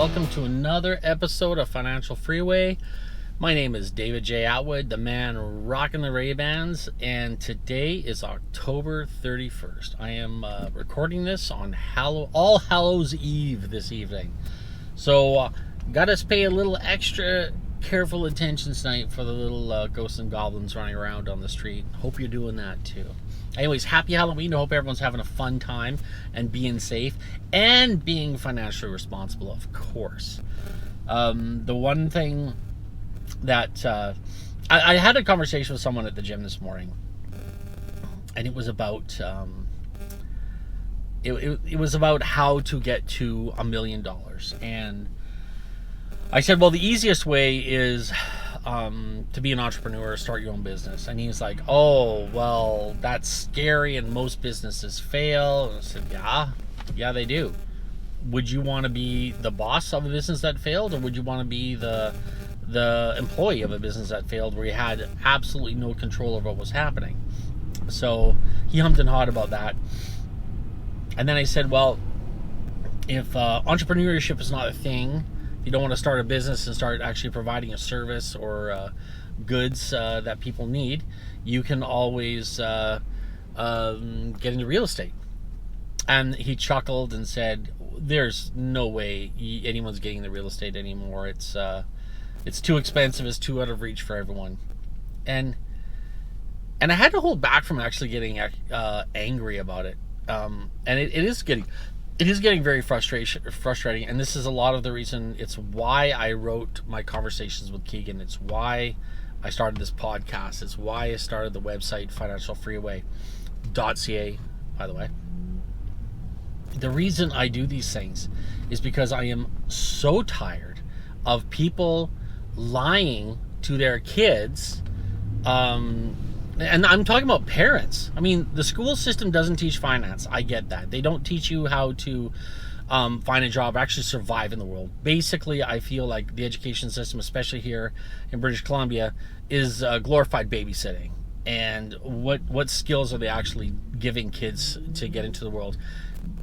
welcome to another episode of Financial Freeway. My name is David J. Atwood, the man rocking the Ray-Bans, and today is October 31st. I am recording this on All Hallows Eve this evening. So, got to pay a little extra careful attention tonight for the little ghosts and goblins running around on the street. Hope you're doing that too. Anyways, happy Halloween. I hope everyone's having a fun time and being safe and being financially responsible, of course. The one thing that I had a conversation with someone at the gym this morning, and it was about it was about how to get to $1 million. And I said, well, the easiest way is to be an entrepreneur, start your own business. And he's like, oh, well, that's scary and most businesses fail. And I said, yeah, they do. Would you want to be the boss of a business that failed, or would you want to be the employee of a business that failed where you had absolutely no control over what was happening? So he hummed and hawed about that. And then I said, well, if entrepreneurship is not a thing, you don't want to start a business and start actually providing a service or goods that people need, you can always get into real estate. And he chuckled and said, there's no way anyone's getting the real estate anymore. It's too expensive. It's too out of reach for everyone. And I had to hold back from actually getting angry about it. And it is getting very frustrating, and this is a lot of the reason. It's why I wrote my Conversations with Keegan. It's why I started this podcast. It's why I started the website financialfreeway.ca, by the way. The reason I do these things is because I am so tired of people lying to their kids, and I'm talking about parents. I mean, the school system doesn't teach finance. I get that. They don't teach you how to find a job, actually survive in the world. Basically, I feel like the education system, especially here in British Columbia, is glorified babysitting. And what skills are they actually giving kids to get into the world?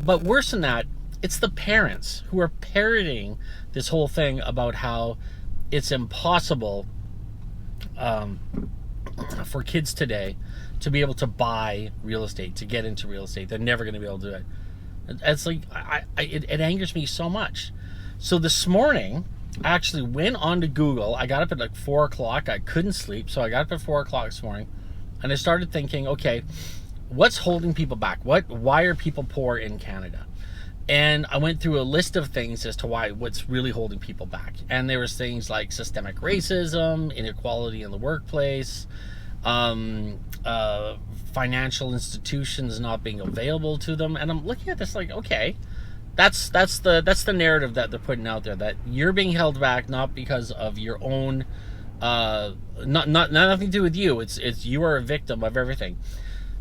But worse than that, it's the parents who are parroting this whole thing about how it's impossible for kids today to be able to buy real estate, to get into real estate. They're never going to be able to do it. It's like, it angers me so much. So this morning, I actually went on to Google. I got up at like 4 o'clock. I couldn't sleep, so I got up at 4 o'clock this morning, and I started thinking, okay, what's holding people back? Why are people poor in Canada? And I went through a list of things as to what's really holding people back. And there was things like systemic racism, inequality in the workplace, financial institutions not being available to them. And I'm looking at this like, okay, that's the narrative that they're putting out there, that you're being held back not because of your own nothing to do with you. It's you are a victim of everything.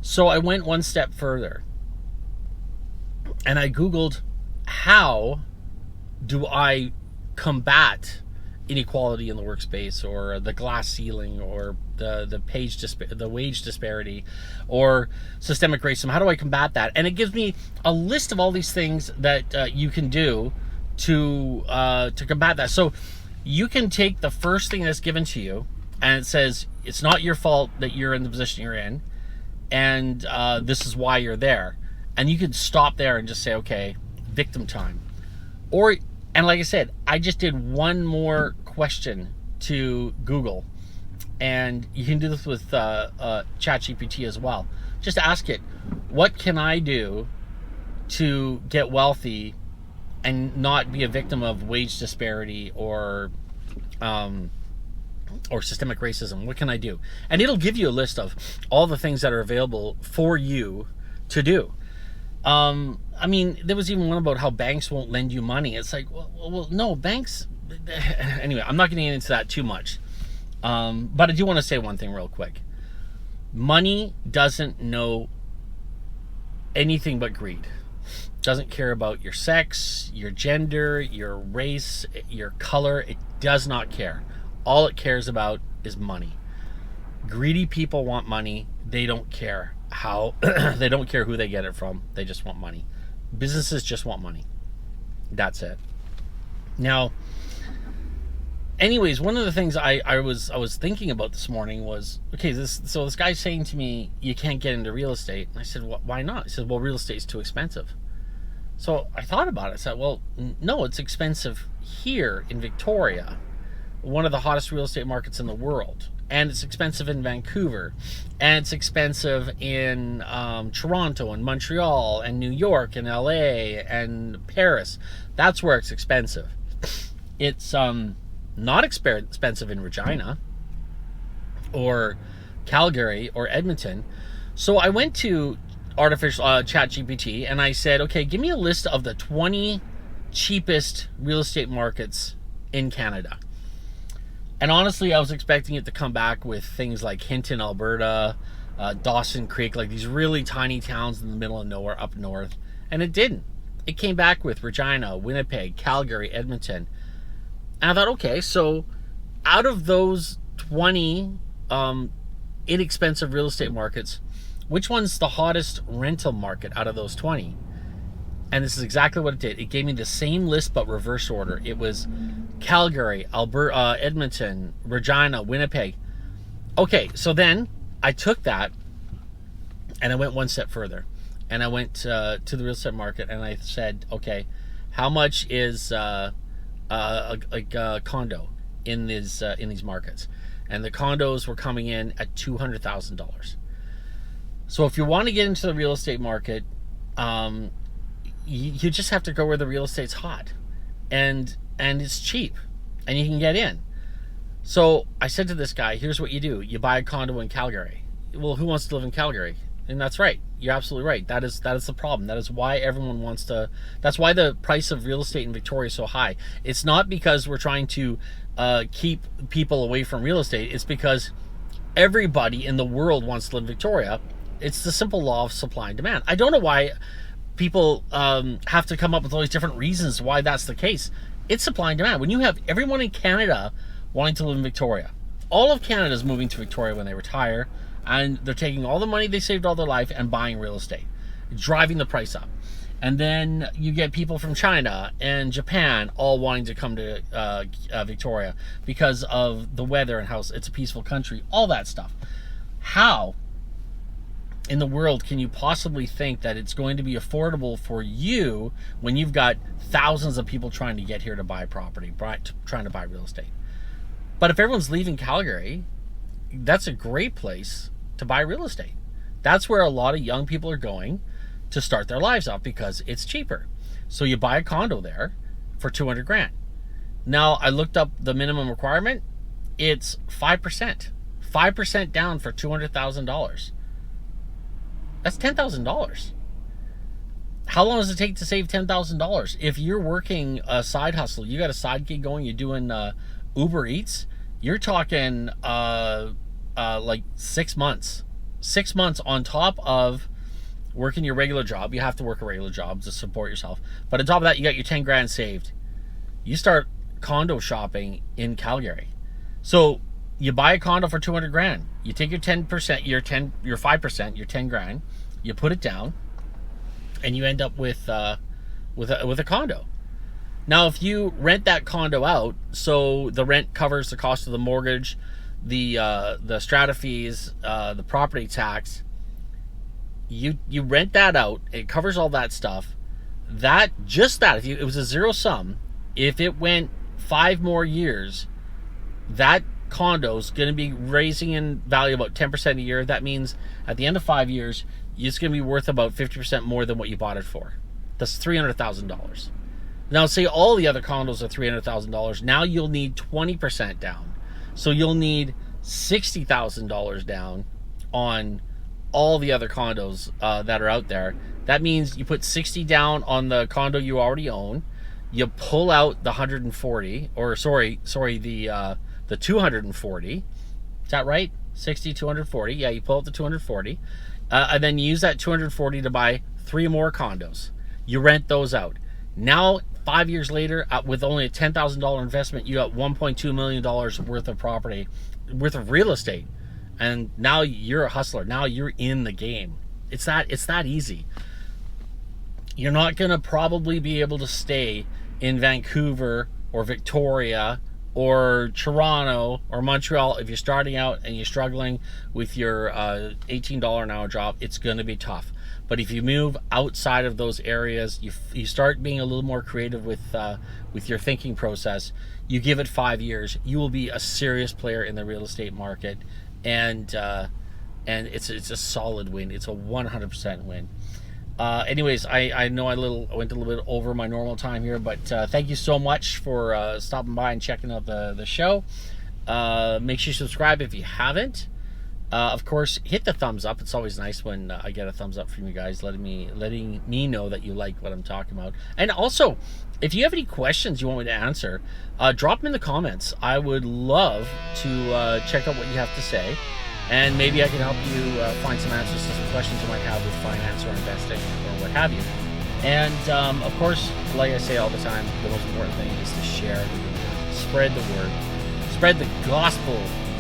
So I went one step further, and I Googled, how do I combat inequality in the workspace, or the glass ceiling, or the wage disparity, or systemic racism? How do I combat that? And it gives me a list of all these things that you can do to combat that. So you can take the first thing that's given to you, and it says it's not your fault that you're in the position you're in, and this is why you're there. And you could stop there and just say, okay, victim time. And like I said, I just did one more question to Google, and you can do this with ChatGPT as well. Just ask it, what can I do to get wealthy and not be a victim of wage disparity or systemic racism? What can I do? And it'll give you a list of all the things that are available for you to do. I mean, there was even one about how banks won't lend you money. It's like, well, no, banks. Anyway, I'm not getting into that too much. But I do want to say one thing real quick. Money doesn't know anything but greed. Doesn't care about your sex, your gender, your race, your color. It does not care. All it cares about is money. Greedy people want money. They don't care how, they don't care who they get it from. They just want money. Businesses just want money. That's it. Now, anyways, one of the things I was thinking about this morning was, okay, this guy's saying to me, you can't get into real estate. And I said, why not? He said, well, real estate's too expensive. So I thought about it. I said, well, no, it's expensive here in Victoria, one of the hottest real estate markets in the world. And it's expensive in Vancouver. And it's expensive in Toronto and Montreal and New York and LA and Paris. That's where it's expensive. It's not expensive in Regina or Calgary or Edmonton. So I went to artificial ChatGPT and I said, okay, give me a list of the 20 cheapest real estate markets in Canada. And honestly, I was expecting it to come back with things like Hinton, Alberta, Dawson Creek, like these really tiny towns in the middle of nowhere up north. And it didn't. It came back with Regina, Winnipeg, Calgary, Edmonton. And I thought, okay, so out of those 20 inexpensive real estate markets, which one's the hottest rental market out of those 20? And this is exactly what it did. It gave me the same list but reverse order. It was Calgary, Alberta, Edmonton, Regina, Winnipeg. Okay, so then I took that and I went one step further. And I went to the real estate market and I said, okay, how much is a condo in these markets? And the condos were coming in at $200,000. So if you want to get into the real estate market, you just have to go where the real estate's hot, and it's cheap, and you can get in. So I said to this guy, here's what you do. You buy a condo in Calgary. Well, who wants to live in Calgary? And that's right. You're absolutely right. That is the problem. That is why everyone wants to. That's why the price of real estate in Victoria is so high. It's not because we're trying to keep people away from real estate. It's because everybody in the world wants to live in Victoria. It's the simple law of supply and demand. I don't know why people have to come up with all these different reasons why that's the case. It's supply and demand. When you have everyone in Canada wanting to live in Victoria, all of Canada is moving to Victoria when they retire, and they're taking all the money they saved all their life and buying real estate, driving the price up. And then you get people from China and Japan all wanting to come to Victoria because of the weather and how it's a peaceful country, all that stuff. How in the world can you possibly think that it's going to be affordable for you when you've got thousands of people trying to get here to buy property, trying to buy real estate? But if everyone's leaving Calgary, that's a great place to buy real estate. That's where a lot of young people are going to start their lives off because it's cheaper. So you buy a condo there for $200,000. Now I looked up the minimum requirement. It's 5%. 5% down for $200,000. That's $10,000. How long does it take to save $10,000? If you're working a side hustle, you got a side gig going, you're doing Uber Eats, you're talking like 6 months. 6 months on top of working your regular job. You have to work a regular job to support yourself. But on top of that, you got your $10,000 saved. You start condo shopping in Calgary. So you buy a condo for $200,000. You take your 10%, your 5%, your $10,000. You put it down, and you end up with a condo. Now, if you rent that condo out, so the rent covers the cost of the mortgage, the strata fees, the property tax. You rent that out. It covers all that stuff. If it was a zero sum, if it went 5 more years, that condo's going to be raising in value about 10% a year. That means at the end of 5 years, it's going to be worth about 50% more than what you bought it for. That's $300,000. Now, say all the other condos are $300,000. Now you'll need 20% down. So you'll need $60,000 down on all the other condos that are out there. That means you put 60 down on the condo you already own. You pull out the 140, or the 240. Is that right? 60, 240. Yeah, you pull out the 240. And then you use that 240 to buy 3 more condos. You rent those out. Now, 5 years later, with only a $10,000 investment, you got $1.2 million worth of property, worth of real estate. And now you're a hustler. Now you're in the game. It's that easy. You're not going to probably be able to stay in Vancouver or Victoria or Toronto or Montreal, if you're starting out and you're struggling with your $18 an hour job, it's going to be tough. But if you move outside of those areas, you start being a little more creative with your thinking process. You give it 5 years, you will be a serious player in the real estate market, and it's a solid win. It's a 100% win. Anyways, I know I went a little bit over my normal time here, but thank you so much for stopping by and checking out the show. Make sure you subscribe if you haven't. Of course, hit the thumbs up. It's always nice when I get a thumbs up from you guys, letting me know that you like what I'm talking about. And also, if you have any questions you want me to answer, drop them in the comments. I would love to check out what you have to say. And maybe I can help you find some answers to some questions you might have with finance or investing or what have you. And of course, like I say all the time, the most important thing is to share the word. Spread the word. Spread the gospel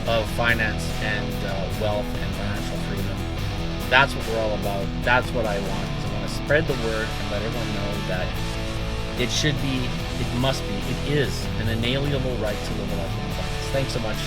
of finance and wealth and financial freedom. That's what we're all about. That's what I want. Is I want to spread the word and let everyone know that it should be, it must be, it is an inalienable right to live a life of abundance. Thanks so much.